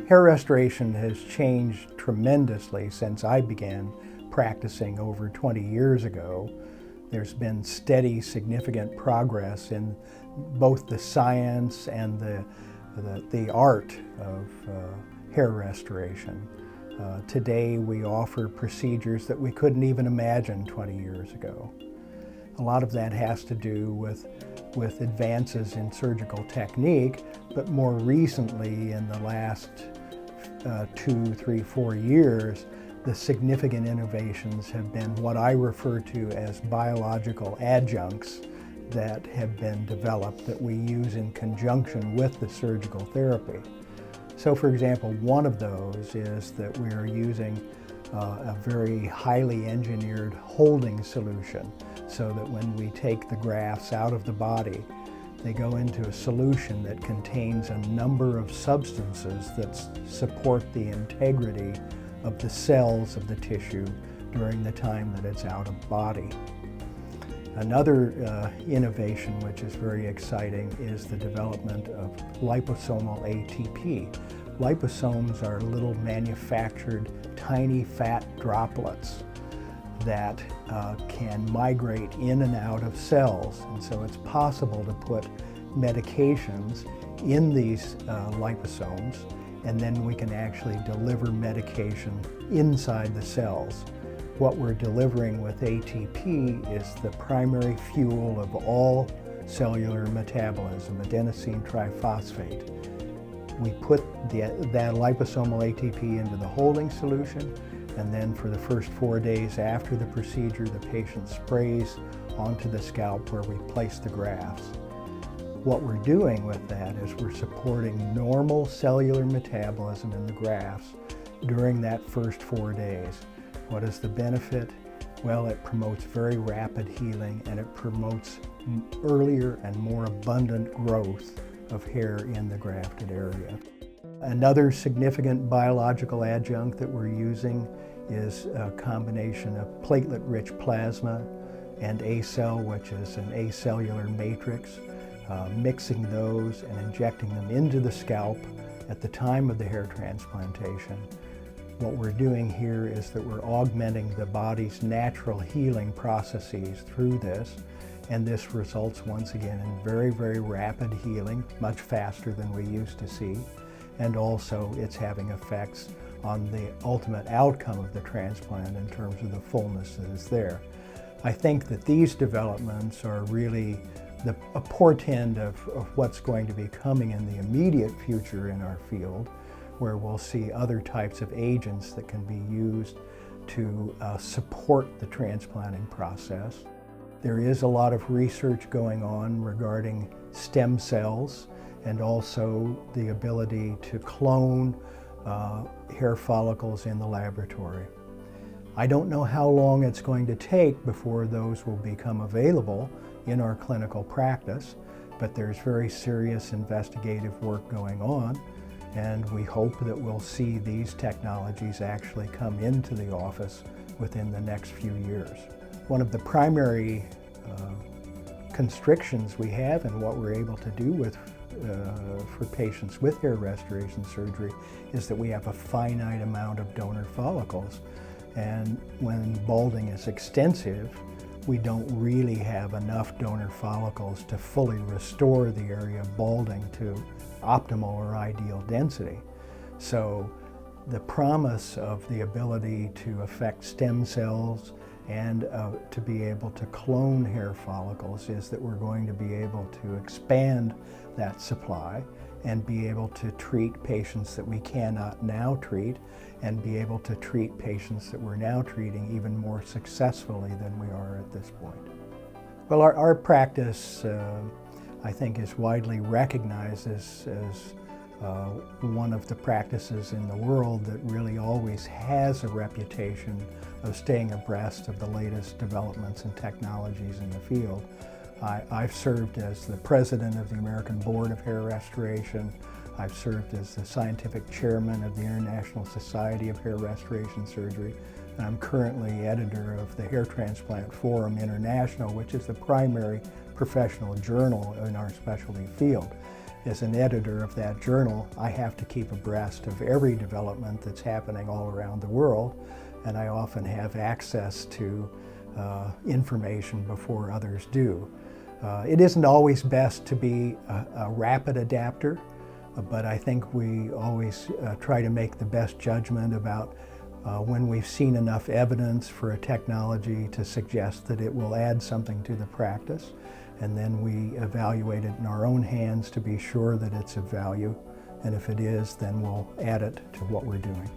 Hair restoration has changed tremendously since I began practicing over 20 years ago. There's been steady, significant progress in both the science and the art of hair restoration. Today we offer procedures that we couldn't even imagine 20 years ago. A lot of that has to do with advances in surgical technique, but more recently, in the last 2, 3, 4 years, the significant innovations have been what I refer to as biological adjuncts that have been developed that we use in conjunction with the surgical therapy. So, for example, one of those is that we are using a very highly engineered holding solution, so that when we take the grafts out of the body, they go into a solution that contains a number of substances that support the integrity of the cells of the tissue during the time that it's out of body. Another innovation which is very exciting is the development of liposomal ATP. Liposomes are little manufactured tiny fat droplets that can migrate in and out of cells, and so it's possible to put medications in these liposomes, and then we can actually deliver medication inside the cells. What we're delivering with ATP is the primary fuel of all cellular metabolism, adenosine triphosphate. We put that liposomal ATP into the holding solution, and then for the first 4 days after the procedure, the patient sprays onto the scalp where we place the grafts. What we're doing with that is we're supporting normal cellular metabolism in the grafts during that first 4 days. What is the benefit? Well, it promotes very rapid healing, and it promotes earlier and more abundant growth of hair in the grafted area. Another significant biological adjunct that we're using is a combination of platelet-rich plasma and acell, which is an acellular matrix. Mixing those and injecting them into the scalp at the time of the hair transplantation. What we're doing here is that we're augmenting the body's natural healing processes through this, and this results once again in very, very rapid healing, much faster than we used to see, and also it's having effects on the ultimate outcome of the transplant in terms of the fullness that is there. I think that these developments are really a portend of what's going to be coming in the immediate future in our field, where we'll see other types of agents that can be used to support the transplanting process. There is a lot of research going on regarding stem cells and also the ability to clone hair follicles in the laboratory. I don't know how long it's going to take before those will become available in our clinical practice, but there's very serious investigative work going on, and we hope that we'll see these technologies actually come into the office within the next few years. One of the primary constrictions we have in what we're able to do for patients with hair restoration surgery is that we have a finite amount of donor follicles, and when balding is extensive, we don't really have enough donor follicles to fully restore the area of balding to optimal or ideal density. So the promise of the ability to affect stem cells and to be able to clone hair follicles is that we're going to be able to expand that supply and be able to treat patients that we cannot now treat, and be able to treat patients that we're now treating even more successfully than we are at this point. Well, our practice, I think, is widely recognized as one of the practices in the world that really always has a reputation of staying abreast of the latest developments and technologies in the field. I've served as the president of the American Board of Hair Restoration. I've served as the scientific chairman of the International Society of Hair Restoration Surgery, and I'm currently editor of the Hair Transplant Forum International, which is the primary professional journal in our specialty field. as an editor of that journal, I have to keep abreast of every development that's happening all around the world, and I often have access to information before others do. It isn't always best to be a rapid adapter, but I think we always try to make the best judgment about when we've seen enough evidence for a technology to suggest that it will add something to the practice, and then we evaluate it in our own hands to be sure that it's of value, and if it is, then we'll add it to what we're doing.